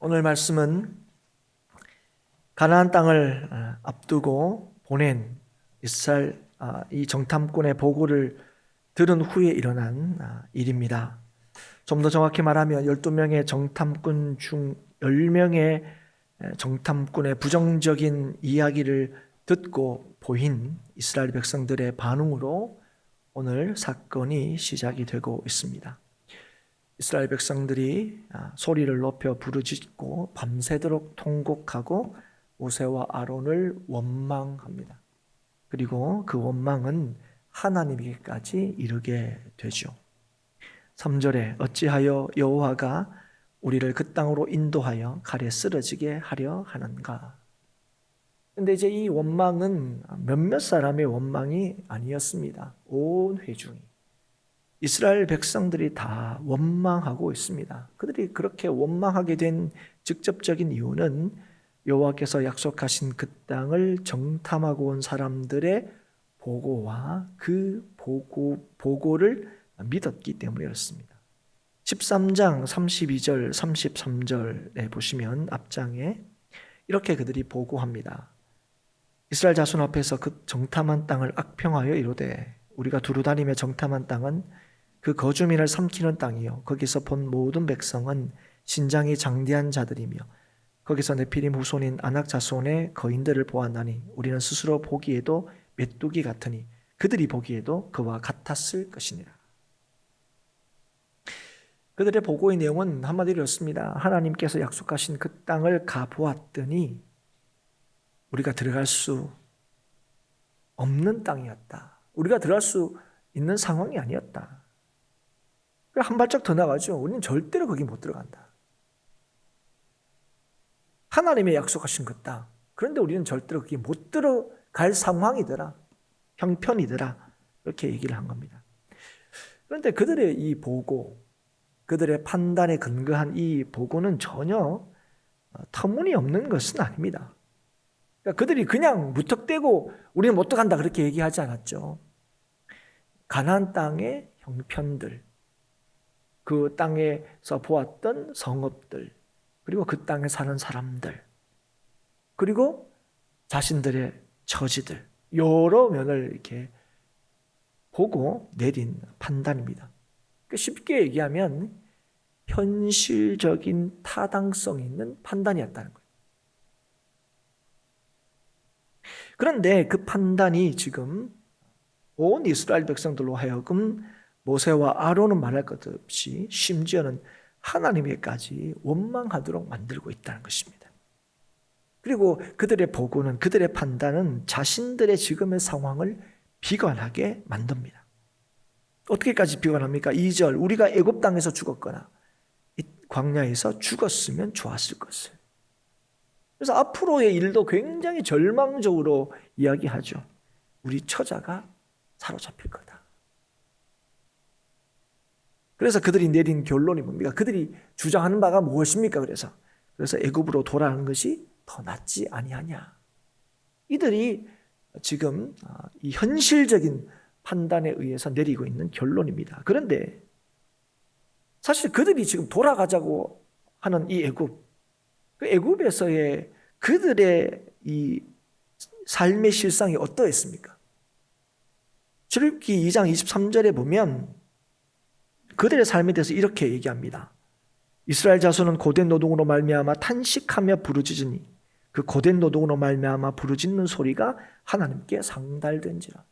오늘 말씀은 가나안 땅을 앞두고 보낸 이스라엘 이 정탐꾼의 보고를 들은 후에 일어난 일입니다. 좀 더 정확히 말하면 12명의 정탐꾼 중 10명의 정탐꾼의 부정적인 이야기를 듣고 보인 이스라엘 백성들의 반응으로 오늘 사건이 시작이 되고 있습니다. 이스라엘 백성들이 소리를 높여 부르짖고 밤새도록 통곡하고 모세와 아론을 원망합니다. 그리고 그 원망은 하나님에게까지 이르게 되죠. 3절에 어찌하여 여호와가 우리를 그 땅으로 인도하여 칼에 쓰러지게 하려 하는가. 근데 이제 이 원망은 몇몇 사람의 원망이 아니었습니다. 온 회중이, 이스라엘 백성들이 다 원망하고 있습니다. 그들이 그렇게 원망하게 된 직접적인 이유는 여호와께서 약속하신 그 땅을 정탐하고 온 사람들의 보고와 그 보고를 믿었기 때문이었습니다. 13장 32절 33절에 보시면 앞장에 이렇게 그들이 보고합니다. 이스라엘 자손 앞에서 그 정탐한 땅을 악평하여 이르되 우리가 두루 다니며 정탐한 땅은 그 거주민을 삼키는 땅이요 거기서 본 모든 백성은 신장이 장대한 자들이며 거기서 네피림 후손인 아낙 자손의 거인들을 보았나니 우리는 스스로 보기에도 메뚜기 같으니 그들이 보기에도 그와 같았을 것이니라. 그들의 보고의 내용은 한마디로 이렇습니다. 하나님께서 약속하신 그 땅을 가보았더니 우리가 들어갈 수 없는 땅이었다. 우리가 들어갈 수 있는 상황이 아니었다. 한 발짝 더 나가죠. 우리는 절대로 거기 못 들어간다. 하나님의 약속하신 그 땅. 그런데 우리는 절대로 거기 못 들어갈 상황이더라. 형편이더라. 이렇게 얘기를 한 겁니다. 그런데 그들의 이 보고, 그들의 판단에 근거한 이 보고는 전혀 터무니없는 것은 아닙니다. 그러니까 그들이 그냥 무턱대고 우리는 못 들어간다 그렇게 얘기하지 않았죠. 가나안 땅의 형편들, 그 땅에서 보았던 성읍들, 그리고 그 땅에 사는 사람들, 그리고 자신들의 처지들, 여러 면을 이렇게 보고 내린 판단입니다. 쉽게 얘기하면 현실적인 타당성 있는 판단이었다는 거예요. 그런데 그 판단이 지금 온 이스라엘 백성들로 하여금 모세와 아론은 말할 것 없이 심지어는 하나님에게까지 원망하도록 만들고 있다는 것입니다. 그리고 그들의 보고는, 그들의 판단은 자신들의 지금의 상황을 비관하게 만듭니다. 어떻게까지 비관합니까? 2절, 우리가 애굽 땅에서 죽었거나 이 광야에서 죽었으면 좋았을 것을. 그래서 앞으로의 일도 굉장히 절망적으로 이야기하죠. 우리 처자가 사로잡힐 거다. 그래서 그들이 내린 결론이 뭡니까? 그들이 주장하는 바가 무엇입니까? 그래서 애굽으로 돌아가는 것이 더 낫지 아니하냐. 이들이 지금 이 현실적인 판단에 의해서 내리고 있는 결론입니다. 그런데 사실 그들이 지금 돌아가자고 하는 이 애굽, 그 애굽에서의 그들의 이 삶의 실상이 어떠했습니까? 출애굽기 2장 23절에 보면 그들의 삶에 대해서 이렇게 얘기합니다. 이스라엘 자손은 고된 노동으로 말미암아 탄식하며 부르짖으니 그 고된 노동으로 말미암아 부르짖는 소리가 하나님께 상달된지라.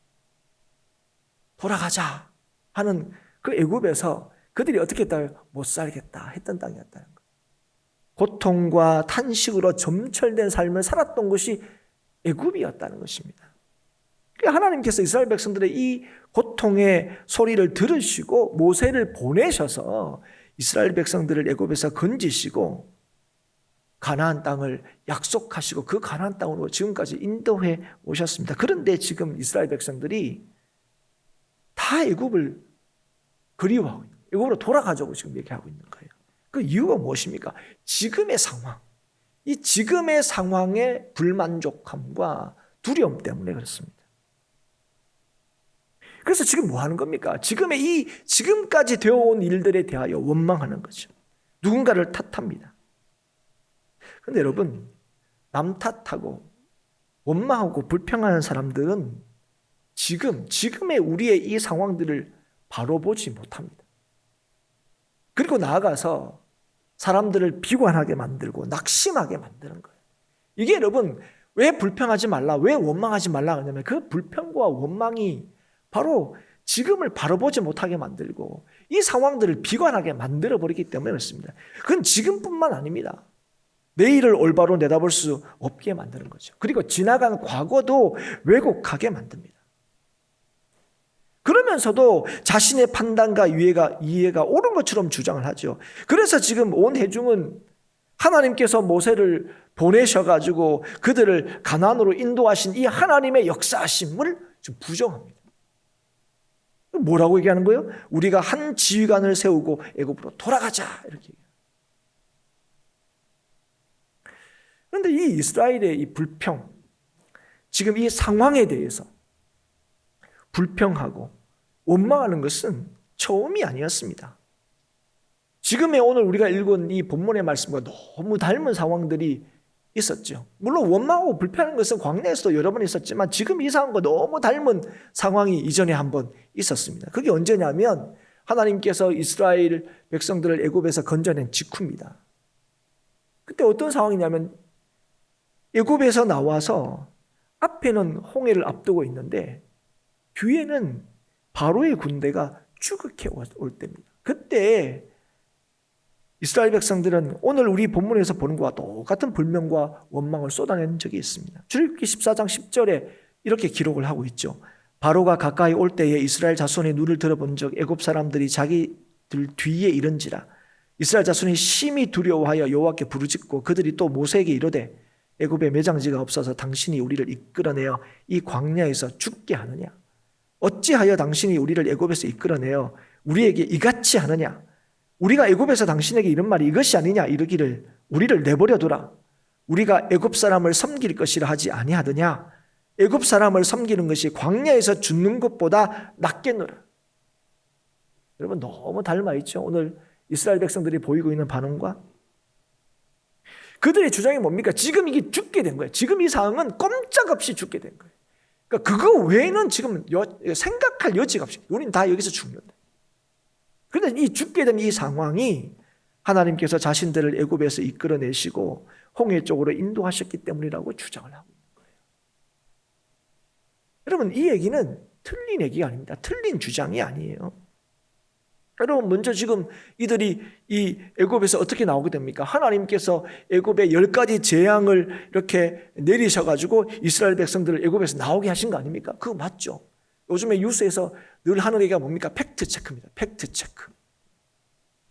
돌아가자 하는 그 애굽에서 그들이 어떻게 했다? 못 살겠다 했던 땅이었다는 거예요. 고통과 탄식으로 점철된 삶을 살았던 것이 애굽이었다는 것입니다. 하나님께서 이스라엘 백성들의 이 고통의 소리를 들으시고 모세를 보내셔서 이스라엘 백성들을 애굽에서 건지시고 가나안 땅을 약속하시고 그 가나안 땅으로 지금까지 인도해 오셨습니다. 그런데 지금 이스라엘 백성들이 다 애굽을 그리워하고 있는, 애굽으로 돌아가자고 지금 얘기하고 있는 거예요. 그 이유가 무엇입니까? 지금의 상황, 이 지금의 상황의 불만족함과 두려움 때문에 그렇습니다. 그래서 지금 뭐 하는 겁니까? 지금까지 되어온 일들에 대하여 원망하는 거죠. 누군가를 탓합니다. 근데 여러분, 남 탓하고 원망하고 불평하는 사람들은 지금의 우리의 이 상황들을 바로 보지 못합니다. 그리고 나아가서 사람들을 비관하게 만들고 낙심하게 만드는 거예요. 이게 여러분, 왜 불평하지 말라, 왜 원망하지 말라 하냐면 그 불평과 원망이 바로 지금을 바로 보지 못하게 만들고 이 상황들을 비관하게 만들어버리기 때문에 그렇습니다. 그건 지금뿐만 아닙니다. 내일을 올바로 내다볼 수 없게 만드는 거죠. 그리고 지나간 과거도 왜곡하게 만듭니다. 그러면서도 자신의 판단과 이해가 옳은 것처럼 주장을 하죠. 그래서 지금 온 회중은 하나님께서 모세를 보내셔가지고 그들을 가나안으로 인도하신 이 하나님의 역사하심을 좀 부정합니다. 뭐라고 얘기하는 거예요? 우리가 한 지휘관을 세우고 애굽으로 돌아가자 이렇게 얘기해요. 그런데 이 이스라엘의 이 불평, 지금 이 상황에 대해서 불평하고 원망하는 것은 처음이 아니었습니다. 지금의 오늘 우리가 읽은 이 본문의 말씀과 너무 닮은 상황들이 있었죠. 물론 원망하고 불평하는 것은 광야에서도 여러 번 있었지만 지금 이 상황과 너무 닮은 상황이 이전에 한번 있었습니다. 그게 언제냐면 하나님께서 이스라엘 백성들을 애굽에서 건져낸 직후입니다. 그때 어떤 상황이냐면 애굽에서 나와서 앞에는 홍해를 앞두고 있는데 뒤에는 바로의 군대가 추격해 올 때입니다. 그때 이스라엘 백성들은 오늘 우리 본문에서 보는 것과 똑같은 불명과 원망을 쏟아낸 적이 있습니다. 출애굽기 14장 10절에 이렇게 기록을 하고 있죠. 바로가 가까이 올 때에 이스라엘 자손이 눈을 들어본 적 애굽 사람들이 자기들 뒤에 이른지라. 이스라엘 자손이 심히 두려워하여 여호와께 부르짖고 그들이 또 모세에게 이르되 애굽에 매장지가 없어서 당신이 우리를 이끌어내어 이 광야에서 죽게 하느냐? 어찌하여 당신이 우리를 애굽에서 이끌어내어 우리에게 이같이 하느냐? 우리가 애굽에서 당신에게 이런 말이 이것이 아니냐? 이르기를 우리를 내버려두라. 우리가 애굽 사람을 섬길 것이라 하지 아니하더냐? 애굽 사람을 섬기는 것이 광야에서 죽는 것보다 낫겠노라. 여러분 너무 닮아 있죠? 오늘 이스라엘 백성들이 보이고 있는 반응과 그들의 주장이 뭡니까? 지금 이게 죽게 된 거예요. 지금 이 상황은 꼼짝없이 죽게 된 거예요. 그러니까 그거 외에는 지금 생각할 여지가 없어요. 우리는 다 여기서 죽는다. 그런데 이 죽게 된 이 상황이 하나님께서 자신들을 애굽에서 이끌어내시고 홍해 쪽으로 인도하셨기 때문이라고 주장을 하고 있는 거예요. 여러분 이 얘기는 틀린 얘기가 아닙니다. 틀린 주장이 아니에요. 여러분 먼저 지금 이들이 이 애굽에서 어떻게 나오게 됩니까? 하나님께서 애굽에 10가지 재앙을 이렇게 내리셔가지고 이스라엘 백성들을 애굽에서 나오게 하신 거 아닙니까? 그거 맞죠? 요즘에 뉴스에서 늘 하는 얘기가 뭡니까? 팩트 체크입니다. 팩트 체크.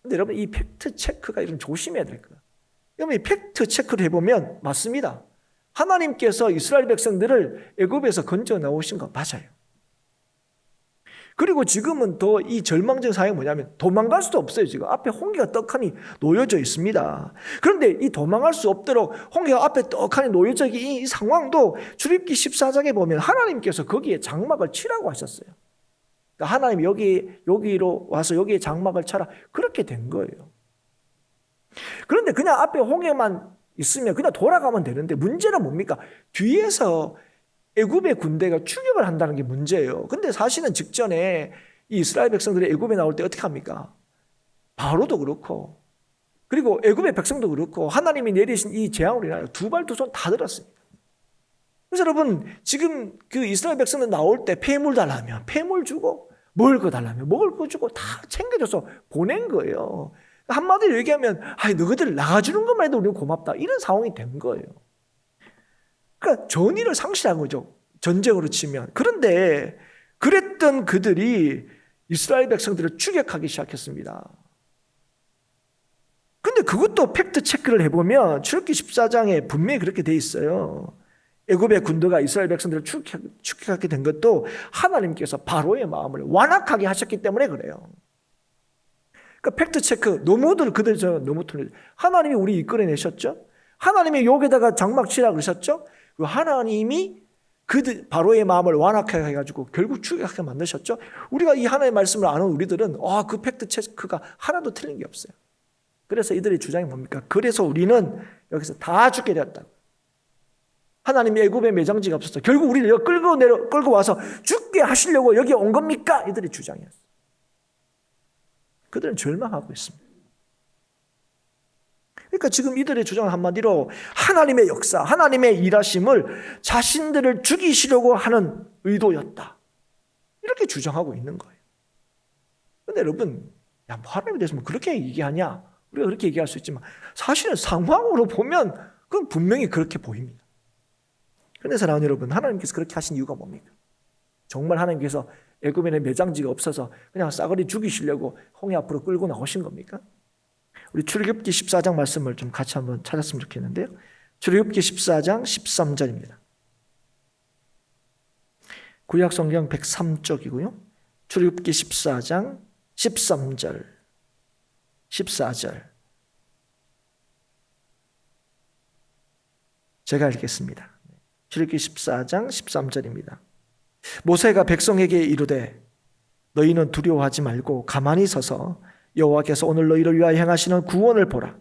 근데 여러분 이 팩트 체크가 좀 조심해야 될 거예요. 여러분 이 팩트 체크를 해보면 맞습니다. 하나님께서 이스라엘 백성들을 애굽에서 건져 나오신 거 맞아요. 그리고 지금은 더 이 절망적인 상황이 뭐냐면 도망갈 수도 없어요. 지금 앞에 홍해가 떡하니 놓여져 있습니다. 그런데 이 도망갈 수 없도록 홍해가 앞에 떡하니 놓여져 있는 이 상황도 출애굽기 14장에 보면 하나님께서 거기에 장막을 치라고 하셨어요. 그러니까 하나님 여기로 와서 여기에 장막을 쳐라. 그렇게 된 거예요. 그런데 그냥 앞에 홍해만 있으면 그냥 돌아가면 되는데 문제는 뭡니까? 뒤에서 애굽의 군대가 추격을 한다는 게 문제예요. 근데 사실은 직전에 이 이스라엘 백성들이 애굽에 나올 때 어떻게 합니까? 바로도 그렇고 그리고 애굽의 백성도 그렇고 하나님이 내리신 이 재앙으로 인하여 두 발 두 손 다 들었습니다. 그래서 여러분 지금 그 이스라엘 백성들 나올 때 폐물 달라면 폐물 주고 먹을 거 달라면 먹을 거 주고 다 챙겨줘서 보낸 거예요. 한마디로 얘기하면 너희들 나가주는 것만 해도 우리는 고맙다. 이런 상황이 된 거예요. 그러니까 전의를 상실한 거죠. 전쟁으로 치면. 그런데 그랬던 그들이 이스라엘 백성들을 추격하기 시작했습니다. 근데 그것도 팩트 체크를 해보면 출애굽기 14장에 분명히 그렇게 돼 있어요. 애굽의 군대가 이스라엘 백성들을 추격하게 된 것도 하나님께서 바로의 마음을 완악하게 하셨기 때문에 그래요. 그러니까 팩트 체크, 너무들 그들 너무 틀려요. 하나님이 우리 이끌어내셨죠? 하나님이 여기다가 장막 치라 그러셨죠? 하나님이 바로의 마음을 완악하게 해가지고 결국 추격하게 만드셨죠? 우리가 이 하나님의 말씀을 아는 우리들은 그 팩트 체크가 하나도 틀린 게 없어요. 그래서 이들의 주장이 뭡니까? 그래서 우리는 여기서 다 죽게 되었다. 하나님이 애굽에 매장지가 없었어. 결국 우리를 여기 끌고 와서 죽게 하시려고 여기 온 겁니까? 이들의 주장이었어요. 그들은 절망하고 있습니다. 그러니까 지금 이들의 주장은 한마디로 하나님의 역사, 하나님의 일하심을 자신들을 죽이시려고 하는 의도였다. 이렇게 주장하고 있는 거예요. 그런데 여러분, 야, 뭐 하나님에 대해서 뭐 그렇게 얘기하냐? 우리가 그렇게 얘기할 수 있지만 사실은 상황으로 보면 그건 분명히 그렇게 보입니다. 그런데 사랑하는 여러분, 하나님께서 그렇게 하신 이유가 뭡니까? 정말 하나님께서 애굽에는 매장지가 없어서 그냥 싸그리 죽이시려고 홍해 앞으로 끌고 나오신 겁니까? 우리 출애굽기 14장 말씀을 좀 같이 한번 찾았으면 좋겠는데요. 출애굽기 14장 13절입니다. 구약 성경 103쪽이고요. 출애굽기 14장 13절 14절 제가 읽겠습니다. 출애굽기 14장 13절입니다. 모세가 백성에게 이르되 너희는 두려워하지 말고 가만히 서서 여호와께서 오늘 너희를 위하여 행하시는 구원을 보라.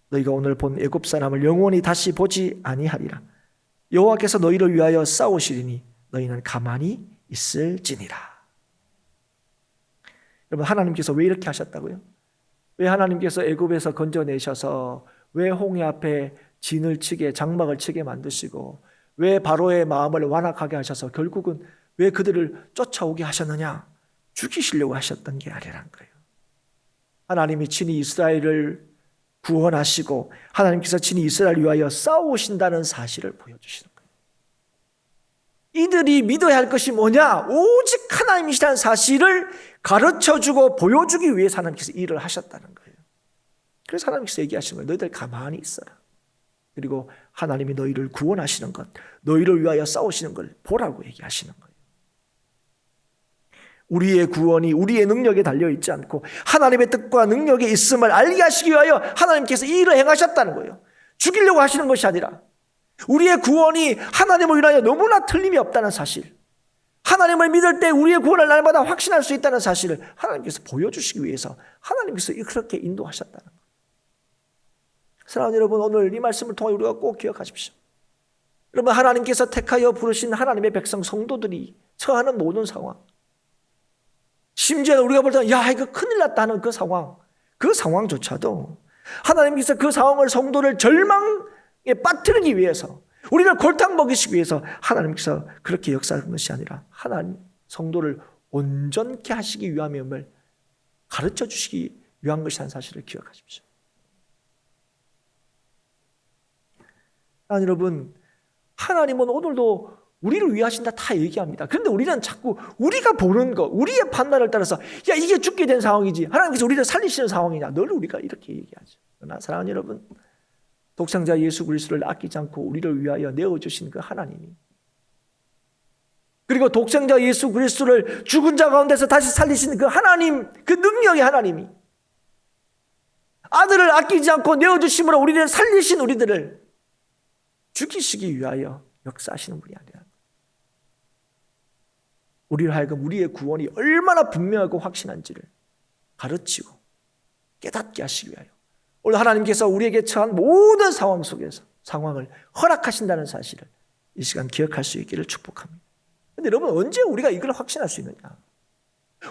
너희가 오늘 본 애굽 사람을 영원히 다시 보지 아니하리라. 여호와께서 너희를 위하여 싸우시리니 너희는 가만히 있을지니라. 여러분, 하나님께서 왜 이렇게 하셨다고요? 왜 하나님께서 애굽에서 건져내셔서 왜 홍해 앞에 진을 치게 장막을 치게 만드시고 왜 바로의 마음을 완악하게 하셔서 결국은 왜 그들을 쫓아오게 하셨느냐? 죽이시려고 하셨던 게 아니란 거예요. 하나님이 친히 이스라엘을 구원하시고 하나님께서 친히 이스라엘을 위하여 싸우신다는 사실을 보여주시는 거예요. 이들이 믿어야 할 것이 뭐냐? 오직 하나님이시라는 사실을 가르쳐주고 보여주기 위해서 하나님께서 일을 하셨다는 거예요. 그래서 하나님께서 얘기하시는 거예요. 너희들 가만히 있어라. 그리고 하나님이 너희를 구원하시는 것, 너희를 위하여 싸우시는 걸 보라고 얘기하시는 거예요. 우리의 구원이 우리의 능력에 달려있지 않고 하나님의 뜻과 능력에 있음을 알게 하시기 위하여 하나님께서 이 일을 행하셨다는 거예요. 죽이려고 하시는 것이 아니라 우리의 구원이 하나님을 위하여 너무나 틀림이 없다는 사실, 하나님을 믿을 때 우리의 구원을 날마다 확신할 수 있다는 사실을 하나님께서 보여주시기 위해서 하나님께서 그렇게 인도하셨다는 거예요. 사랑하는 여러분, 오늘 이 말씀을 통해 우리가 꼭 기억하십시오. 여러분, 하나님께서 택하여 부르신 하나님의 백성 성도들이 처하는 모든 상황, 심지어 우리가 볼 때는 야 이거 큰일 났다 하는 그 상황조차도 하나님께서 그 상황을 성도를 절망에 빠뜨리기 위해서, 우리를 골탕 먹이시기 위해서 하나님께서 그렇게 역사하는 것이 아니라 하나님 성도를 온전케 하시기 위함을 가르쳐 주시기 위한 것이라는 사실을 기억하십시오. 여러분, 하나님은 오늘도 우리를 위하신다 다 얘기합니다. 그런데 우리는 자꾸 우리가 보는 것, 우리의 판단을 따라서 야 이게 죽게 된 상황이지, 하나님께서 우리를 살리시는 상황이냐, 늘 우리가 이렇게 얘기하죠. 그러나 사랑하는 여러분, 독생자 예수 그리스도를 아끼지 않고 우리를 위하여 내어주신 그 하나님이, 그리고 독생자 예수 그리스도를 죽은 자 가운데서 다시 살리신 그 하나님, 그 능력의 하나님이 아들을 아끼지 않고 내어주심으로 우리를 살리신 우리들을 죽이시기 위하여 역사하시는 분이 아니라, 우리를 하여금 우리의 구원이 얼마나 분명하고 확신한지를 가르치고 깨닫게 하시기 위하여 오늘 하나님께서 우리에게 처한 모든 상황 속에서 상황을 허락하신다는 사실을 이 시간 기억할 수 있기를 축복합니다. 그런데 여러분, 언제 우리가 이걸 확신할 수 있느냐?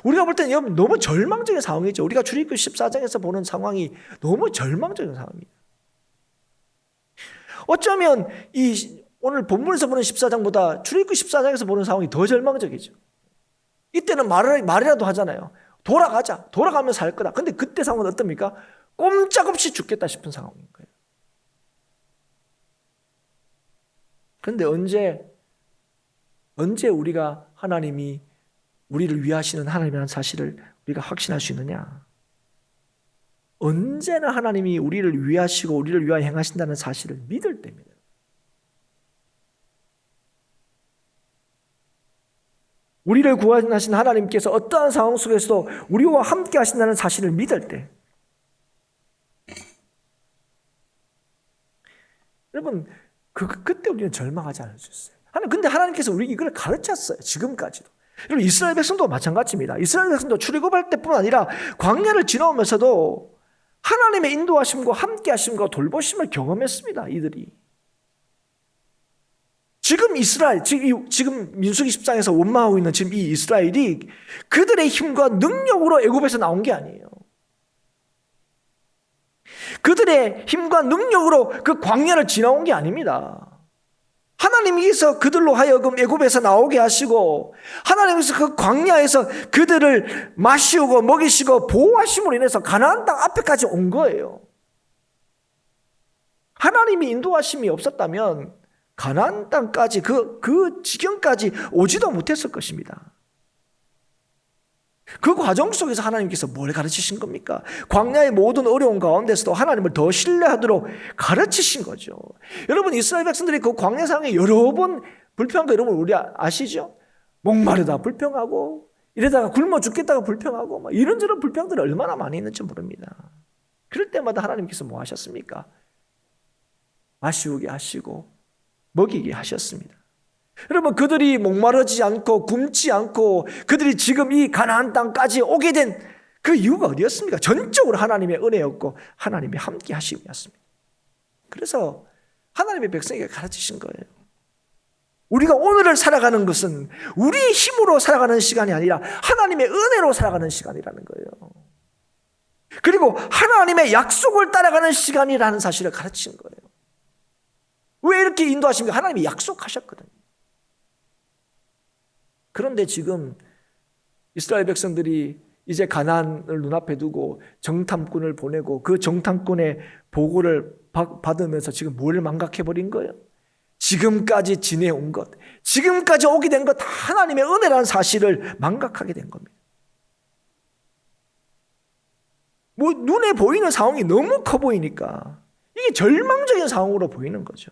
우리가 볼 때는 너무 절망적인 상황이죠. 우리가 출애굽기 14장에서 보는 상황이 너무 절망적인 상황입니다. 어쩌면 오늘 본문에서 보는 14장보다 출애굽기 14장에서 보는 상황이 더 절망적이죠. 이때는 말이라도 하잖아요. 돌아가자. 돌아가면 살 거다. 근데 그때 상황은 어떻습니까? 꼼짝없이 죽겠다 싶은 상황인 거예요. 그런데 언제 우리가 하나님이 우리를 위하시는 하나님이라는 사실을 우리가 확신할 수 있느냐? 언제나 하나님이 우리를 위하시고 우리를 위하여 행하신다는 사실을 믿을 때입니다. 우리를 구원하신 하나님께서 어떠한 상황 속에서도 우리와 함께 하신다는 사실을 믿을 때, 여러분, 그때 우리는 절망하지 않을 수 있어요. 근데 하나님께서 우리 이걸 가르쳤어요. 지금까지도. 여러분, 이스라엘 백성도 마찬가지입니다. 이스라엘 백성도 출애굽할 때뿐만 아니라 광야를 지나오면서도 하나님의 인도하심과 함께하심과 돌보심을 경험했습니다. 이들이. 지금 이스라엘, 지금 민수기 10장에서 원망하고 있는 지금 이 이스라엘이 그들의 힘과 능력으로 애굽에서 나온 게 아니에요. 그들의 힘과 능력으로 그 광야를 지나온 게 아닙니다. 하나님께서 그들로 하여금 애굽에서 나오게 하시고 하나님께서 그 광야에서 그들을 마시고 먹이시고 보호하심으로 인해서 가나안 땅 앞에까지 온 거예요. 하나님이 인도하심이 없었다면 가나안 땅까지 그 지경까지 오지도 못했을 것입니다. 그 과정 속에서 하나님께서 뭘 가르치신 겁니까? 광야의 모든 어려운 가운데서도 하나님을 더 신뢰하도록 가르치신 거죠. 여러분, 이스라엘 백성들이 그 광야 상황에 여러 번 불평한 거 여러분 우리 아시죠? 목마르다 불평하고 이러다가 굶어 죽겠다가 불평하고 막 이런저런 불평들이 얼마나 많이 있는지 모릅니다. 그럴 때마다 하나님께서 뭐 하셨습니까? 마시우게 하시고 먹이게 하셨습니다. 여러분, 그들이 목마르지 않고 굶지 않고 그들이 지금 이 가나안 땅까지 오게 된 그 이유가 어디였습니까? 전적으로 하나님의 은혜였고 하나님이 함께 하심이었습니다. 그래서 하나님의 백성에게 가르치신 거예요. 우리가 오늘을 살아가는 것은 우리의 힘으로 살아가는 시간이 아니라 하나님의 은혜로 살아가는 시간이라는 거예요. 그리고 하나님의 약속을 따라가는 시간이라는 사실을 가르치는 거예요. 왜 이렇게 인도하십니까? 하나님이 약속하셨거든요. 그런데 지금 이스라엘 백성들이 이제 가나안을 눈앞에 두고 정탐꾼을 보내고 그 정탐꾼의 보고를 받으면서 지금 뭘 망각해버린 거예요? 지금까지 지내온 것, 지금까지 오게 된 것 다 하나님의 은혜라는 사실을 망각하게 된 겁니다. 뭐 눈에 보이는 상황이 너무 커 보이니까 이게 절망적인 상황으로 보이는 거죠.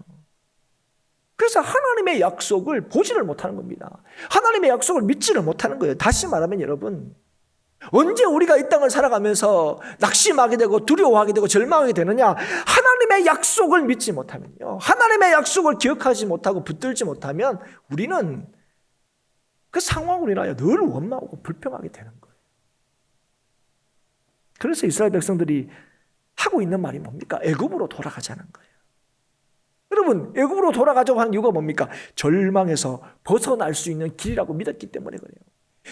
그래서 하나님의 약속을 보지를 못하는 겁니다. 하나님의 약속을 믿지를 못하는 거예요. 다시 말하면 여러분, 언제 우리가 이 땅을 살아가면서 낙심하게 되고 두려워하게 되고 절망하게 되느냐? 하나님의 약속을 믿지 못하면요, 하나님의 약속을 기억하지 못하고 붙들지 못하면 우리는 그 상황으로 인하여 늘 원망하고 불평하게 되는 거예요. 그래서 이스라엘 백성들이 하고 있는 말이 뭡니까? 애굽으로 돌아가자는 거예요. 여러분, 애굽으로 돌아가자고 하는 이유가 뭡니까? 절망에서 벗어날 수 있는 길이라고 믿었기 때문에 그래요.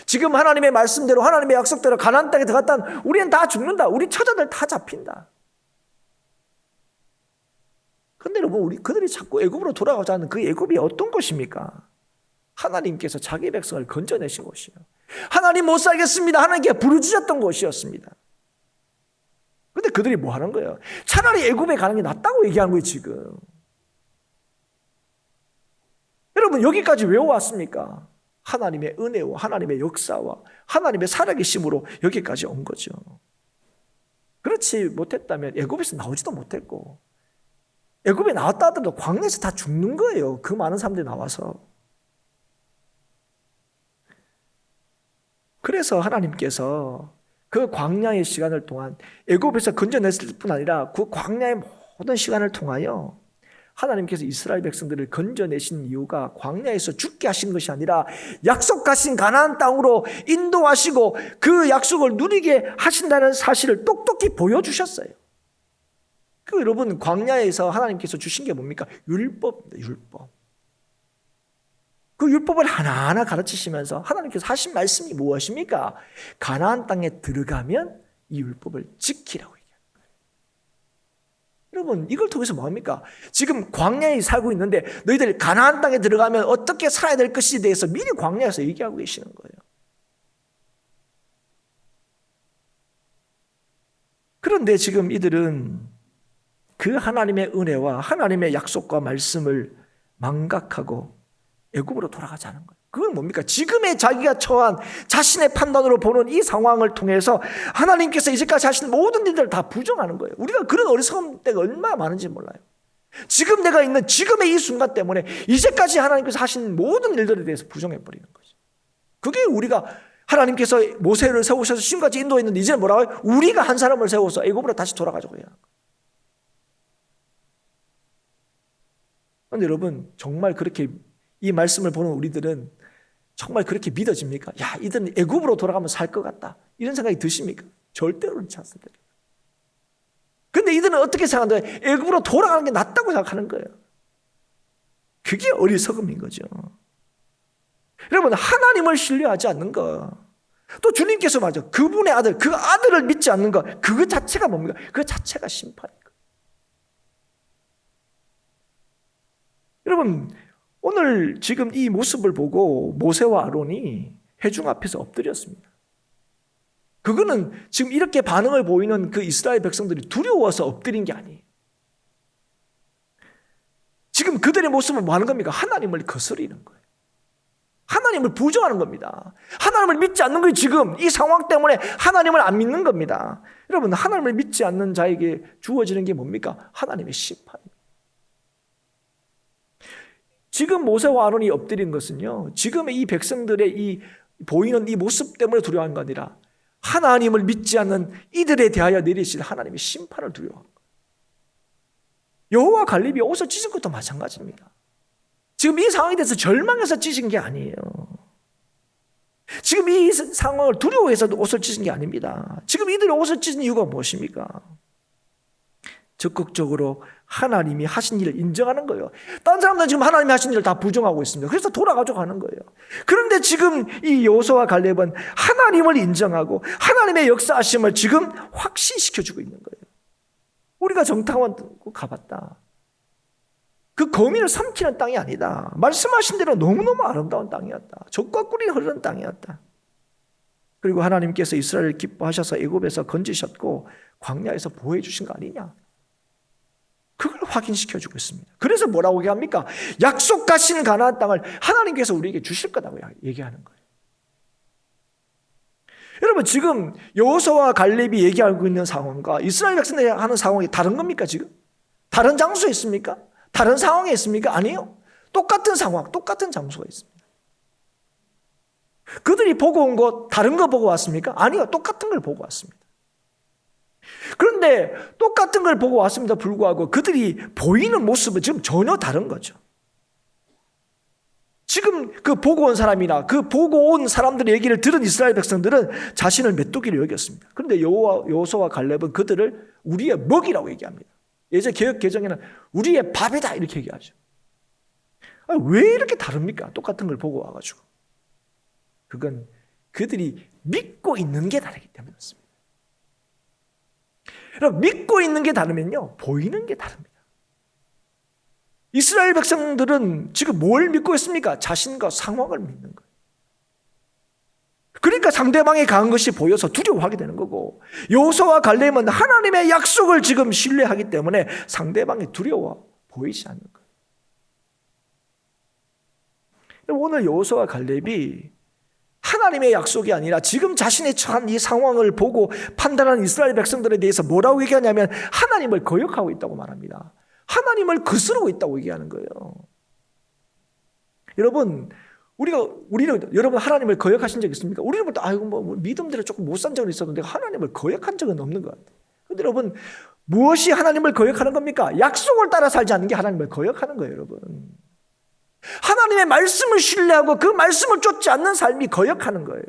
지금 하나님의 말씀대로 하나님의 약속대로 가나안 땅에 들어갔다는 우리는 다 죽는다. 우리 처자들 다 잡힌다. 그런데 여러분, 그들이 자꾸 애굽으로 돌아가자는 그 애굽이 어떤 것입니까? 하나님께서 자기 백성을 건져내신 곳이에요. 하나님 못 살겠습니다. 하나님께 부르짖었던 곳이었습니다. 그런데 그들이 뭐 하는 거예요? 차라리 애굽에 가는 게 낫다고 얘기하는 거예요, 지금. 여러분, 여기까지 왜 왔습니까? 하나님의 은혜와 하나님의 역사와 하나님의 살아계심으로 여기까지 온 거죠. 그렇지 못했다면 애굽에서 나오지도 못했고, 애굽에 나왔다 하더라도 광야에서 다 죽는 거예요. 그 많은 사람들이 나와서. 그래서 하나님께서 그 광야의 시간을 동안 애굽에서 건져냈을 뿐 아니라 그 광야의 모든 시간을 통하여 하나님께서 이스라엘 백성들을 건져내신 이유가 광야에서 죽게 하신 것이 아니라 약속하신 가나안 땅으로 인도하시고 그 약속을 누리게 하신다는 사실을 똑똑히 보여주셨어요. 그 여러분, 광야에서 하나님께서 주신 게 뭡니까? 율법입니다. 율법. 그 율법을 하나하나 가르치시면서 하나님께서 하신 말씀이 무엇입니까? 가나안 땅에 들어가면 이 율법을 지키라고 얘기합니다. 여러분, 이걸 통해서 뭐합니까? 지금 광야에 살고 있는데 너희들이 가나안 땅에 들어가면 어떻게 살아야 될 것에 대해서 미리 광야에서 얘기하고 계시는 거예요. 그런데 지금 이들은 그 하나님의 은혜와 하나님의 약속과 말씀을 망각하고 애굽으로 돌아가자는 거예요. 그건 뭡니까? 지금의 자기가 처한 자신의 판단으로 보는 이 상황을 통해서 하나님께서 이제까지 하신 모든 일들을 다 부정하는 거예요. 우리가 그런 어리석은 때가 얼마나 많은지 몰라요. 지금 내가 있는 지금의 이 순간 때문에 이제까지 하나님께서 하신 모든 일들에 대해서 부정해버리는 거죠. 그게 우리가 하나님께서 모세를 세우셔서 지금까지 인도했는데 이제는 뭐라고 해요? 우리가 한 사람을 세워서 애굽으로 다시 돌아가자고 해요. 그런데 여러분, 정말 그렇게 이 말씀을 보는 우리들은 정말 그렇게 믿어집니까? 야, 이들은 애굽으로 돌아가면 살 것 같다, 이런 생각이 드십니까? 절대로 그렇지 않습니다. 근데 이들은 어떻게 생각하는데 애굽으로 돌아가는 게 낫다고 생각하는 거예요. 그게 어리석음인 거죠. 여러분, 하나님을 신뢰하지 않는 거, 또 주님께서 맞아 그분의 아들, 그 아들을 믿지 않는 거, 그거 자체가 뭡니까? 그 자체가 심판이에요. 여러분, 오늘 지금 이 모습을 보고 모세와 아론이 회중 앞에서 엎드렸습니다. 그거는 지금 이렇게 반응을 보이는 그 이스라엘 백성들이 두려워서 엎드린 게 아니에요. 지금 그들의 모습은 뭐 하는 겁니까? 하나님을 거스리는 거예요. 하나님을 부정하는 겁니다. 하나님을 믿지 않는 거예요. 지금 이 상황 때문에 하나님을 안 믿는 겁니다. 여러분, 하나님을 믿지 않는 자에게 주어지는 게 뭡니까? 하나님의 심판입니다. 지금 모세와 아론이 엎드린 것은요, 지금의 이 백성들의 이 보이는 이 모습 때문에 두려워하는 거 아니라 하나님을 믿지 않는 이들에 대하여 내리실 하나님의 심판을 두려워한 거예요. 여호와 갈렙이 옷을 찢은 것도 마찬가지입니다. 지금 이 상황에 대해서 절망해서 찢은 게 아니에요. 지금 이 상황을 두려워해서 옷을 찢은 게 아닙니다. 지금 이들이 옷을 찢은 이유가 무엇입니까? 적극적으로 하나님이 하신 일을 인정하는 거예요. 다른 사람들은 지금 하나님이 하신 일을 다 부정하고 있습니다. 그래서 돌아가지고 하는 거예요. 그런데 지금 이 여호수아와 갈렙은 하나님을 인정하고 하나님의 역사하심을 지금 확신시켜주고 있는 거예요. 우리가 정탐원 가봤다. 그 거민을 삼키는 땅이 아니다. 말씀하신 대로 너무너무 아름다운 땅이었다. 젖과 꿀이 흐르는 땅이었다. 그리고 하나님께서 이스라엘을 기뻐하셔서 애굽에서 건지셨고 광야에서 보호해 주신 거 아니냐. 그걸 확인시켜주고 있습니다. 그래서 뭐라고 얘기합니까? 약속하신 가나안 땅을 하나님께서 우리에게 주실 거라고 얘기하는 거예요. 여러분, 지금 여호수아와 갈렙이 얘기하고 있는 상황과 이스라엘 백성들이 하는 상황이 다른 겁니까? 지금? 다른 장소에 있습니까? 다른 상황에 있습니까? 아니요. 똑같은 상황, 똑같은 장소가 있습니다. 그들이 보고 온 것 다른 거 보고 왔습니까? 아니요. 똑같은 걸 보고 왔습니다. 그런데 똑같은 걸 보고 왔습니다 불구하고 그들이 보이는 모습은 지금 전혀 다른 거죠. 지금 그 보고 온 사람이나 그 보고 온 사람들의 얘기를 들은 이스라엘 백성들은 자신을 메뚜기로 여겼습니다. 그런데 여호수아와 갈렙은 그들을 우리의 먹이라고 얘기합니다. 예전 개역 개정에는 우리의 밥이다 이렇게 얘기하죠. 왜 이렇게 다릅니까? 똑같은 걸 보고 와가지고. 그건 그들이 믿고 있는 게 다르기 때문에 그렇습니다. 여러분, 믿고 있는 게 다르면요, 보이는 게 다릅니다. 이스라엘 백성들은 지금 뭘 믿고 있습니까? 자신과 상황을 믿는 거예요. 그러니까 상대방이 강한 것이 보여서 두려워하게 되는 거고, 여호수아와 갈렙은 하나님의 약속을 지금 신뢰하기 때문에 상대방이 두려워 보이지 않는 거예요. 오늘 여호수아와 갈렙이 하나님의 약속이 아니라 지금 자신의 처한 이 상황을 보고 판단하는 이스라엘 백성들에 대해서 뭐라고 얘기하냐면 하나님을 거역하고 있다고 말합니다. 하나님을 거스르고 있다고 얘기하는 거예요. 여러분, 우리는 여러분 하나님을 거역하신 적 있습니까? 우리는 볼 때 아이고 뭐 믿음대로 조금 못 산 적은 있어도 내가 하나님을 거역한 적은 없는 것 같아요. 그런데 여러분, 무엇이 하나님을 거역하는 겁니까? 약속을 따라 살지 않는 게 하나님을 거역하는 거예요, 여러분. 하나님의 말씀을 신뢰하고 그 말씀을 쫓지 않는 삶이 거역하는 거예요.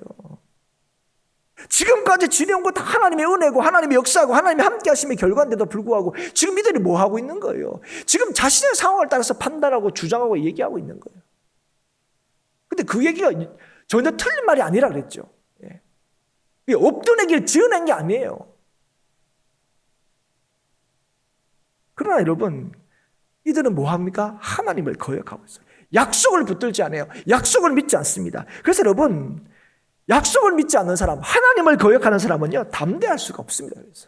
지금까지 지내온 거 다 하나님의 은혜고 하나님의 역사고 하나님의 함께 하심의 결과인데도 불구하고 지금 이들이 뭐 하고 있는 거예요? 지금 자신의 상황을 따라서 판단하고 주장하고 얘기하고 있는 거예요. 근데 그 얘기가 전혀 틀린 말이 아니라 그랬죠. 없던 얘기를 지어낸 게 아니에요. 그러나 여러분, 이들은 뭐 합니까? 하나님을 거역하고 있어요. 약속을 붙들지 않아요. 약속을 믿지 않습니다. 그래서 여러분, 약속을 믿지 않는 사람, 하나님을 거역하는 사람은요, 담대할 수가 없습니다. 그래서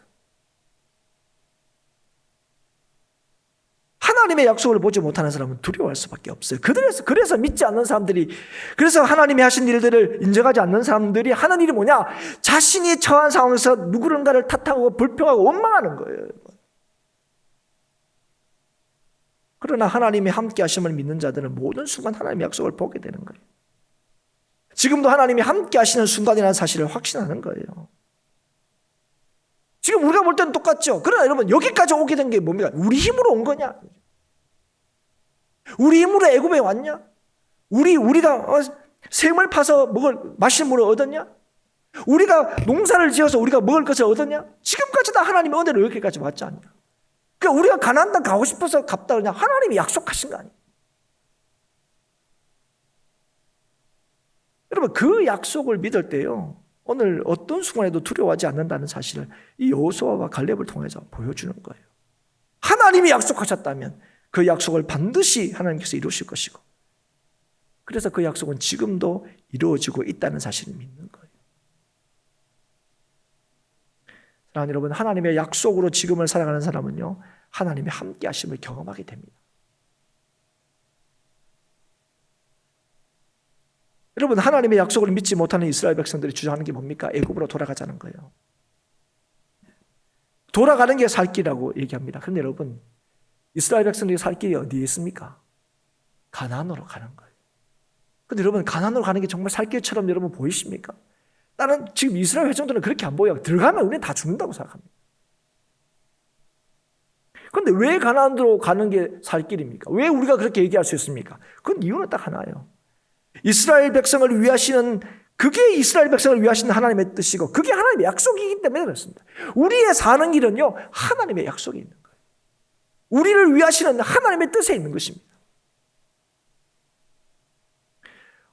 하나님의 약속을 보지 못하는 사람은 두려워할 수밖에 없어요. 그래서 믿지 않는 사람들이, 그래서 하나님이 하신 일들을 인정하지 않는 사람들이 하는 일이 뭐냐? 자신이 처한 상황에서 누구른가를 탓하고 불평하고 원망하는 거예요. 그러나 하나님의 함께 하심을 믿는 자들은 모든 순간 하나님의 약속을 보게 되는 거예요. 지금도 하나님이 함께 하시는 순간이라는 사실을 확신하는 거예요. 지금 우리가 볼 때는 똑같죠. 그러나 여러분, 여기까지 오게 된 게 뭡니까? 우리 힘으로 온 거냐? 우리 힘으로 애굽에 왔냐? 우리가 샘을 파서 마실 물을 얻었냐? 우리가 농사를 지어서 우리가 먹을 것을 얻었냐? 지금까지 다 하나님의 은혜로 여기까지 왔지 않냐? 그러니까 우리가 가나안 땅 가고 싶어서 갔다 그냥 하나님이 약속하신 거 아니에요? 여러분, 그 약속을 믿을 때요, 오늘 어떤 순간에도 두려워하지 않는다는 사실을 이 여호수아와 갈렙을 통해서 보여주는 거예요. 하나님이 약속하셨다면 그 약속을 반드시 하나님께서 이루실 것이고, 그래서 그 약속은 지금도 이루어지고 있다는 사실을 믿는 거예요. 사랑하는 여러분, 하나님의 약속으로 지금을 살아가는 사람은요, 하나님의 함께 하심을 경험하게 됩니다. 여러분, 하나님의 약속을 믿지 못하는 이스라엘 백성들이 주장하는 게 뭡니까? 애굽으로 돌아가자는 거예요. 돌아가는 게 살 길이라고 얘기합니다. 그런데 여러분, 이스라엘 백성들이 살 길이 어디에 있습니까? 가나안으로 가는 거예요. 근데 여러분, 가나안으로 가는 게 정말 살 길처럼 여러분 보이십니까? 나는 지금 이스라엘 백성들은 그렇게 안 보여요. 들어가면 우리는 다 죽는다고 생각합니다. 그런데 왜 가나안으로 가는 게 살 길입니까? 왜 우리가 그렇게 얘기할 수 있습니까? 그건 이유는 딱 하나예요. 이스라엘 백성을 위하시는, 그게 이스라엘 백성을 위하시는 하나님의 뜻이고, 그게 하나님의 약속이기 때문에 그렇습니다. 우리의 사는 길은요, 하나님의 약속이 있는 거예요. 우리를 위하시는 하나님의 뜻에 있는 것입니다.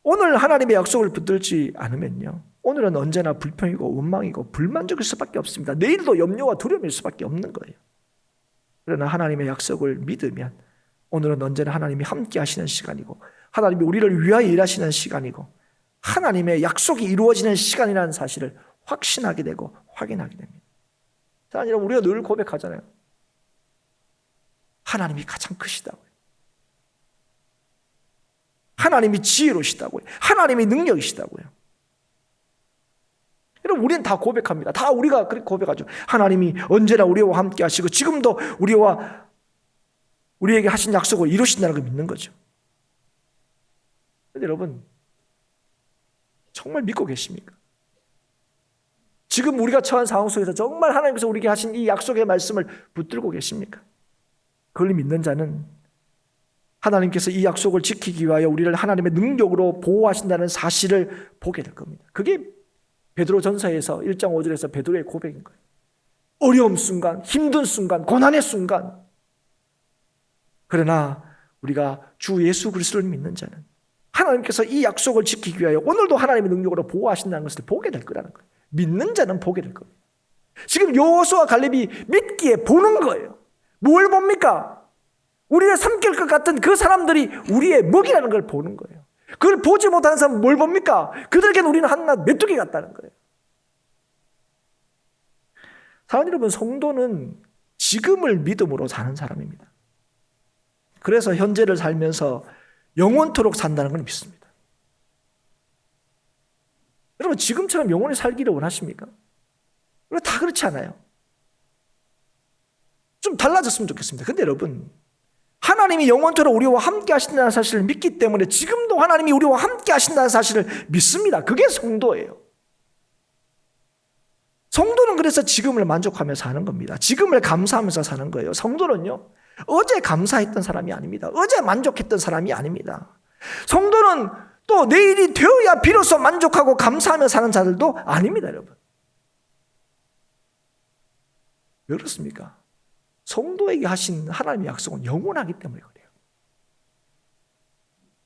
오늘 하나님의 약속을 붙들지 않으면요, 오늘은 언제나 불평이고 원망이고 불만족일 수밖에 없습니다. 내일도 염려와 두려움일 수밖에 없는 거예요. 그러나 하나님의 약속을 믿으면 오늘은 언제나 하나님이 함께 하시는 시간이고, 하나님이 우리를 위하여 일하시는 시간이고, 하나님의 약속이 이루어지는 시간이라는 사실을 확신하게 되고 확인하게 됩니다. 자, 여러분, 우리가 늘 고백하잖아요. 하나님이 가장 크시다고요. 하나님이 지혜로우시다고요. 하나님이 능력이시다고요. 여러분, 우리는 다 고백합니다. 다 우리가 그렇게 고백하죠. 하나님이 언제나 우리와 함께 하시고 지금도 우리에게 하신 약속을 이루신다는 걸 믿는 거죠. 그런데 여러분, 정말 믿고 계십니까? 지금 우리가 처한 상황 속에서 정말 하나님께서 우리에게 하신 이 약속의 말씀을 붙들고 계십니까? 그걸 믿는 자는 하나님께서 이 약속을 지키기 위하여 우리를 하나님의 능력으로 보호하신다는 사실을 보게 될 겁니다. 그게 베드로 전서에서 1장 5절에서 베드로의 고백인 거예요. 어려움 순간, 힘든 순간, 고난의 순간. 그러나 우리가 주 예수 그리스도를 믿는 자는 하나님께서 이 약속을 지키기 위하여 오늘도 하나님의 능력으로 보호하신다는 것을 보게 될 거라는 거예요. 믿는 자는 보게 될 겁니다. 지금 여호수아와 갈렙이 믿기에 보는 거예요. 뭘 봅니까? 우리를 삼킬 것 같은 그 사람들이 우리의 먹이라는 걸 보는 거예요. 그걸 보지 못하는 사람은 뭘 봅니까? 그들에게는 우리는 한낱 메뚜기 같다는 거예요. 사랑하는 여러분, 성도는 지금을 믿음으로 사는 사람입니다. 그래서 현재를 살면서 영원토록 산다는 걸 믿습니다. 여러분, 지금처럼 영원히 살기를 원하십니까? 다 그렇지 않아요. 좀 달라졌으면 좋겠습니다. 근데 여러분, 하나님이 영원토록 우리와 함께 하신다는 사실을 믿기 때문에 지금도 하나님이 우리와 함께 하신다는 사실을 믿습니다. 그게 성도예요. 성도는 그래서 지금을 만족하며 사는 겁니다. 지금을 감사하면서 사는 거예요. 성도는요, 어제 감사했던 사람이 아닙니다. 어제 만족했던 사람이 아닙니다. 성도는 또 내일이 되어야 비로소 만족하고 감사하며 사는 자들도 아닙니다, 여러분. 왜 그렇습니까? 성도에게 하신 하나님의 약속은 영원하기 때문에 그래요.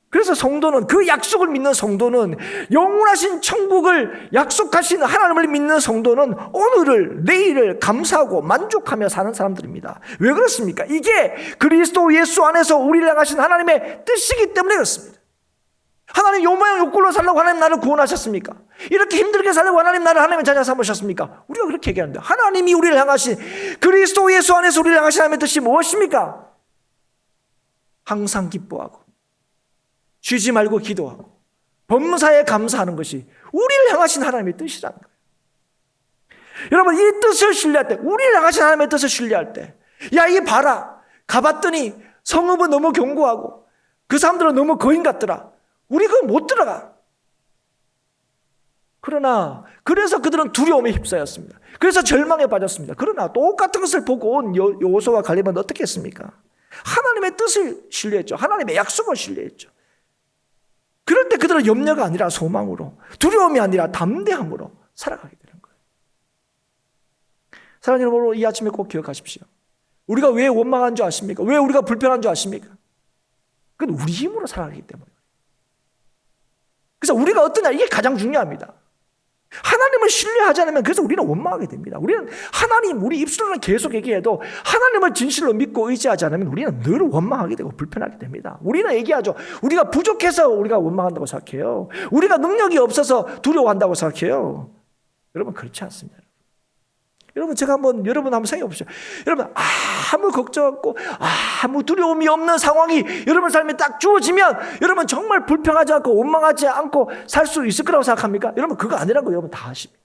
그래서 성도는, 그 약속을 믿는 성도는, 영원하신 천국을 약속하신 하나님을 믿는 성도는 오늘을, 내일을 감사하고 만족하며 사는 사람들입니다. 왜 그렇습니까? 이게 그리스도 예수 안에서 우리를 향하신 하나님의 뜻이기 때문에 그렇습니다. 하나님 요 모양 요 꼴로 살려고 하나님 나를 구원하셨습니까? 이렇게 힘들게 살려고 하나님 나를 하나님의 자녀 삼으셨습니까? 우리가 그렇게 얘기하는데, 하나님이 우리를 향하신, 그리스도 예수 안에서 우리를 향하신 하나님의 뜻이 무엇입니까? 항상 기뻐하고 쉬지 말고 기도하고 범사에 감사하는 것이 우리를 향하신 하나님의 뜻이라는 거예요. 여러분, 이 뜻을 신뢰할 때, 우리를 향하신 하나님의 뜻을 신뢰할 때, 야, 이 봐라, 가봤더니 성읍은 너무 견고하고 그 사람들은 너무 거인 같더라. 우리 그거 못 들어가. 그래서 그들은 두려움에 휩싸였습니다. 그래서 절망에 빠졌습니다. 그러나 똑같은 것을 보고 온 여호수아와 갈렙은 어떻게 했습니까? 하나님의 뜻을 신뢰했죠. 하나님의 약속을 신뢰했죠. 그럴 때 그들은 염려가 아니라 소망으로, 두려움이 아니라 담대함으로 살아가게 되는 거예요. 사랑하는 여러분, 이 아침에 꼭 기억하십시오. 우리가 왜 원망한 줄 아십니까? 왜 우리가 불편한 줄 아십니까? 그건 우리 힘으로 살아가기 때문에. 그래서 우리가 어떠냐, 이게 가장 중요합니다. 하나님을 신뢰하지 않으면 그래서 우리는 원망하게 됩니다. 우리는 하나님, 우리 입술로는 계속 얘기해도 하나님을 진실로 믿고 의지하지 않으면 우리는 늘 원망하게 되고 불편하게 됩니다. 우리는 얘기하죠. 우리가 부족해서 우리가 원망한다고 생각해요. 우리가 능력이 없어서 두려워한다고 생각해요. 여러분, 그렇지 않습니다. 여러분, 제가 여러분 한번 생각해 보십시오. 여러분, 아무 걱정 없고 아무 두려움이 없는 상황이 여러분 삶에 딱 주어지면 여러분 정말 불평하지 않고 원망하지 않고 살 수 있을 거라고 생각합니까? 여러분, 그거 아니라는 거 여러분 다 아십니다.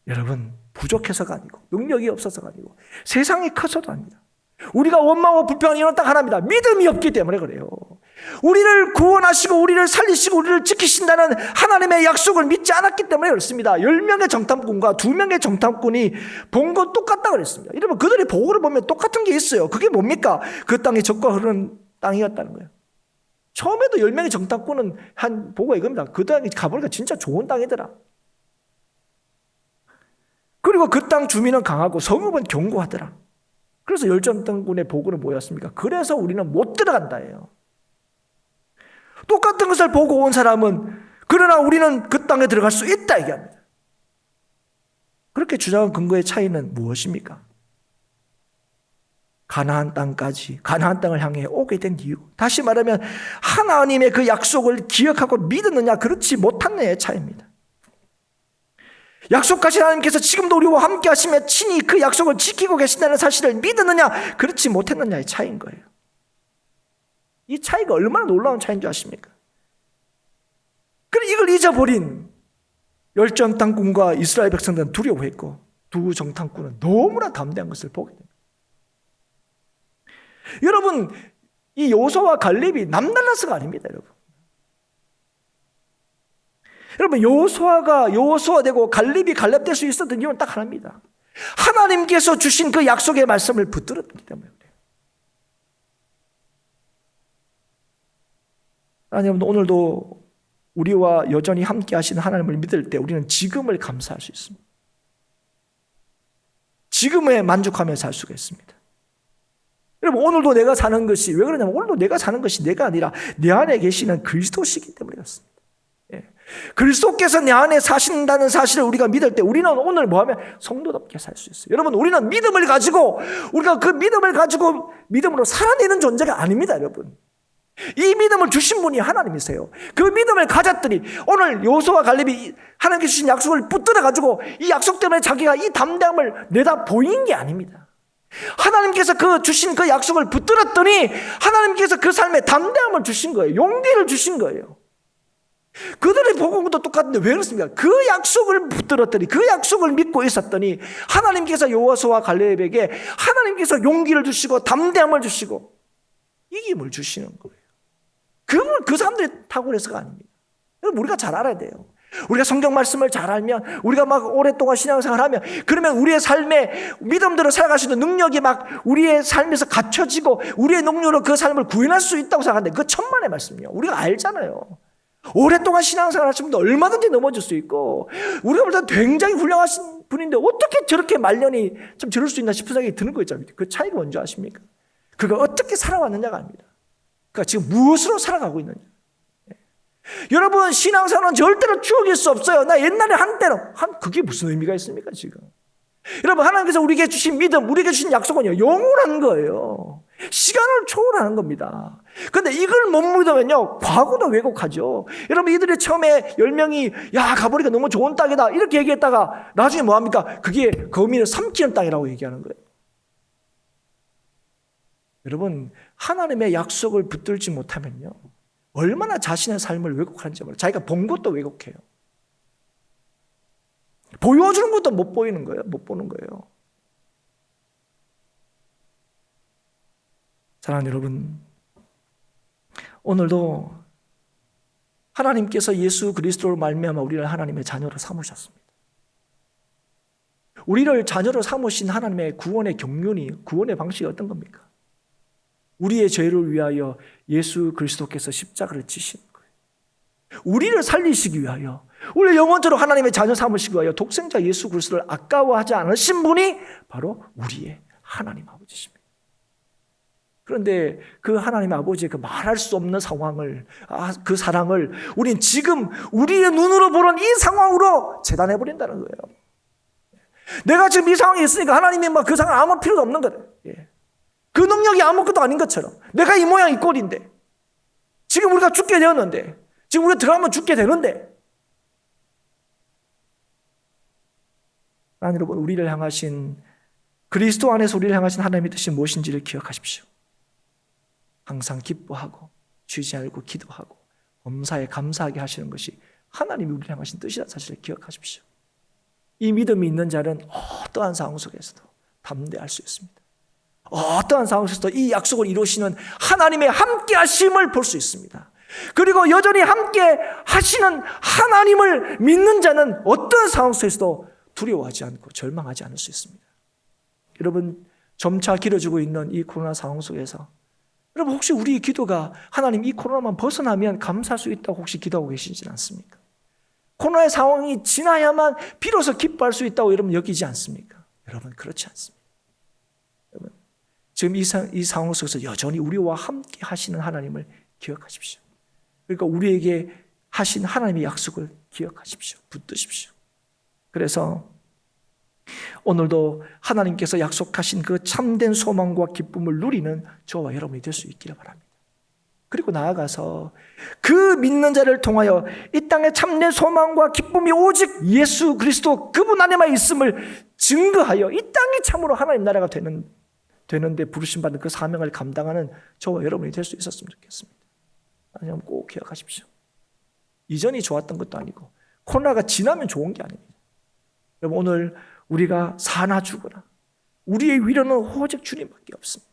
여러분, 부족해서가 아니고 능력이 없어서가 아니고 세상이 커서도 아닙니다. 우리가 원망하고 불평하는 이유는 딱 하나입니다. 믿음이 없기 때문에 그래요. 우리를 구원하시고 우리를 살리시고 우리를 지키신다는 하나님의 약속을 믿지 않았기 때문에 그렇습니다. 10명의 정탐꾼과 2명의 정탐꾼이 본 건 똑같다고 그랬습니다. 여러분, 그들이 보고를 보면 똑같은 게 있어요. 그게 뭡니까? 그 땅이 젖과 흐르는 땅이었다는 거예요. 처음에도 10명의 정탐꾼은 한 보고가 이겁니다. 그 땅에 가보니까 진짜 좋은 땅이더라. 그리고 그 땅 주민은 강하고 성읍은 견고하더라. 그래서 열정탐꾼의 보고는 뭐였습니까? 그래서 우리는 못 들어간다예요. 똑같은 것을 보고 온 사람은 그러나 우리는 그 땅에 들어갈 수 있다 얘기합니다. 그렇게 주장한 근거의 차이는 무엇입니까? 가나안 땅을 향해 오게 된 이유. 다시 말하면 하나님의 그 약속을 기억하고 믿었느냐 그렇지 못했느냐의 차이입니다. 약속하신 하나님께서 지금도 우리와 함께 하시며 친히 그 약속을 지키고 계신다는 사실을 믿었느냐 그렇지 못했느냐의 차이인 거예요. 이 차이가 얼마나 놀라운 차이인 줄 아십니까? 그럼 이걸 잊어버린 열정탐꾼과 이스라엘 백성들은 두려워했고 두 정탐꾼은 너무나 담대한 것을 보게 됩니다. 여러분, 이 여호수아와 갈렙이 남달라서가 아닙니다. 여러분, 여호수아가 여호수아 되고 갈렙이 갈렙 될 수 있었던 이유는 딱 하나입니다. 하나님께서 주신 그 약속의 말씀을 붙들었기 때문에 그래요. 하나님, 오늘도 우리와 여전히 함께 하시는 하나님을 믿을 때 우리는 지금을 감사할 수 있습니다. 지금에 만족하며 살 수가 있습니다. 여러분, 오늘도 내가 사는 것이 왜 그러냐면 오늘도 내가 사는 것이 내가 아니라 내 안에 계시는 그리스도시기 때문에 그렇습니다. 그리스도께서 내 안에 사신다는 사실을 우리가 믿을 때 우리는 오늘 뭐하면 성도답게 살 수 있어요. 여러분, 우리는 믿음을 가지고 우리가 그 믿음을 가지고 믿음으로 살아내는 존재가 아닙니다. 여러분, 이 믿음을 주신 분이 하나님이세요. 그 믿음을 가졌더니 오늘 여호수아와 갈렙이 하나님께 주신 약속을 붙들어 가지고 이 약속 때문에 자기가 이 담대함을 내다 보인 게 아닙니다. 하나님께서 주신 그 약속을 붙들었더니 하나님께서 그 삶에 담대함을 주신 거예요. 용기를 주신 거예요. 그들의 복음도 똑같은데 왜 그렇습니까? 그 약속을 붙들었더니 그 약속을 믿고 있었더니 하나님께서 여호수아와 갈렙에게 하나님께서 용기를 주시고 담대함을 주시고 이김을 주시는 거예요. 그 사람들이 탁월해서가 아닙니다. 여러분, 우리가 잘 알아야 돼요. 우리가 성경 말씀을 잘 알면 우리가 막 오랫동안 신앙생활을 하면 그러면 우리의 삶에 믿음대로 살아갈 수 있는 능력이 막 우리의 삶에서 갖춰지고 우리의 능력으로 그 삶을 구현할 수 있다고 생각하는데 그거 천만의 말씀이에요. 우리가 알잖아요. 오랫동안 신앙생활 하신 분도 얼마든지 넘어질 수 있고 우리가 볼 때 굉장히 훌륭하신 분인데 어떻게 저렇게 말년이 좀 저럴 수 있나 싶은 생각이 드는 거 있잖아요. 그 차이가 뭔지 아십니까? 그가 어떻게 살아왔느냐가 아닙니다. 그러니까 지금 무엇으로 살아가고 있느냐. 여러분, 신앙생활은 절대로 추억일 수 없어요. 나 옛날에 한때는 그게 무슨 의미가 있습니까 지금? 여러분, 하나님께서 우리에게 주신 믿음, 우리에게 주신 약속은요 영원한 거예요. 시간을 초월하는 겁니다. 그런데 이걸 못 믿으면요 과거도 왜곡하죠. 여러분, 이들이 처음에 10명이 야 가보니까 너무 좋은 땅이다 이렇게 얘기했다가 나중에 뭐합니까? 그게 거민을 삼키는 땅이라고 얘기하는 거예요. 여러분, 하나님의 약속을 붙들지 못하면요 얼마나 자신의 삶을 왜곡하는지 몰라요. 자기가 본 것도 왜곡해요. 보여주는 것도 못 보이는 거예요. 못 보는 거예요. 사랑하는 여러분, 오늘도 하나님께서 예수 그리스도로 말미암아 우리를 하나님의 자녀로 삼으셨습니다. 우리를 자녀로 삼으신 하나님의 구원의 경륜이, 구원의 방식이 어떤 겁니까? 우리의 죄를 위하여 예수 그리스도께서 십자가를 지신 거예요. 우리를 살리시기 위하여, 우리 영원토록 하나님의 자녀 삼으시기 위하여 독생자 예수 그리스도를 아까워하지 않으신 분이 바로 우리의 하나님 아버지십니다. 그런데 그 하나님 아버지의 그 말할 수 없는 상황을, 그 사랑을 우린 지금 우리의 눈으로 보는 이 상황으로 재단해 버린다는 거예요. 내가 지금 이 상황에 있으니까 하나님이 막 그 상황을 아무 필요도 없는 거예요. 그 능력이 아무것도 아닌 것처럼, 내가 이 모양 이 꼴인데, 지금 우리가 죽게 되었는데, 지금 우리가 들어가면 죽게 되는데, 여러분, 우리를 향하신, 그리스도 안에서 우리를 향하신 하나님의 뜻이 무엇인지를 기억하십시오. 항상 기뻐하고 쉬지 않고 기도하고 범사에 감사하게 하시는 것이 하나님이 우리를 향하신 뜻이라는 사실을 기억하십시오. 이 믿음이 있는 자는 어떠한 상황 속에서도 담대할 수 있습니다. 어떠한 상황 속에서도 이 약속을 이루시는 하나님의 함께 하심을 볼 수 있습니다. 그리고 여전히 함께 하시는 하나님을 믿는 자는 어떤 상황 속에서도 두려워하지 않고 절망하지 않을 수 있습니다. 여러분, 점차 길어지고 있는 이 코로나 상황 속에서 여러분, 혹시 우리 기도가 하나님 이 코로나만 벗어나면 감사할 수 있다고 혹시 기도하고 계시진 않습니까? 코로나의 상황이 지나야만 비로소 기뻐할 수 있다고 여러분 여기지 않습니까? 여러분, 그렇지 않습니다. 여러분, 지금 이 상황 속에서 여전히 우리와 함께 하시는 하나님을 기억하십시오. 그러니까 우리에게 하신 하나님의 약속을 기억하십시오. 붙드십시오. 그래서 오늘도 하나님께서 약속하신 그 참된 소망과 기쁨을 누리는 저와 여러분이 될 수 있기를 바랍니다. 그리고 나아가서 그 믿는 자를 통하여 이 땅의 참된 소망과 기쁨이 오직 예수 그리스도 그분 안에만 있음을 증거하여 이 땅이 참으로 하나님 나라가 되는데 부르심받은 그 사명을 감당하는 저와 여러분이 될 수 있었으면 좋겠습니다. 하나님 꼭 기억하십시오. 이전이 좋았던 것도 아니고 코로나가 지나면 좋은 게 아닙니다. 여러분, 오늘 우리가 사나 죽으나 우리의 위로는 오직 주님밖에 없습니다.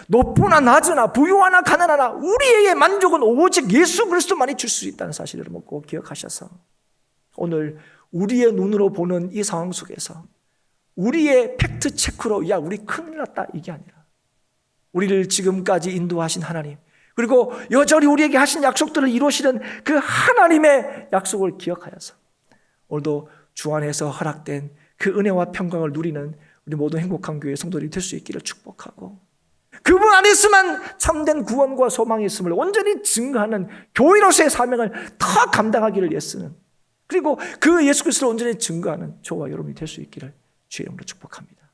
높으나 낮으나 부유하나 가난하나 우리에게 만족은 오직 예수 그리스도만이 줄 수 있다는 사실을 여러분 꼭 기억하셔서 오늘 우리의 눈으로 보는 이 상황 속에서 우리의 팩트 체크로 야 우리 큰일 났다 이게 아니라 우리를 지금까지 인도하신 하나님, 그리고 여전히 우리에게 하신 약속들을 이루시는 그 하나님의 약속을 기억하여서 오늘도 주 안에서 허락된 그 은혜와 평강을 누리는 우리 모든 행복한 교회 성도들이 될 수 있기를 축복하고, 그분 안에서만 참된 구원과 소망이 있음을 온전히 증거하는 교회로서의 사명을 더 감당하기를 애쓰는, 그리고 그 예수 그리스도를 온전히 증거하는 저와 여러분이 될 수 있기를 주의 이름으로 축복합니다.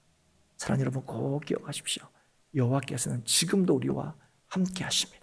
사랑하는 여러분, 꼭 기억하십시오. 여호와께서는 지금도 우리와 함께 하십니다.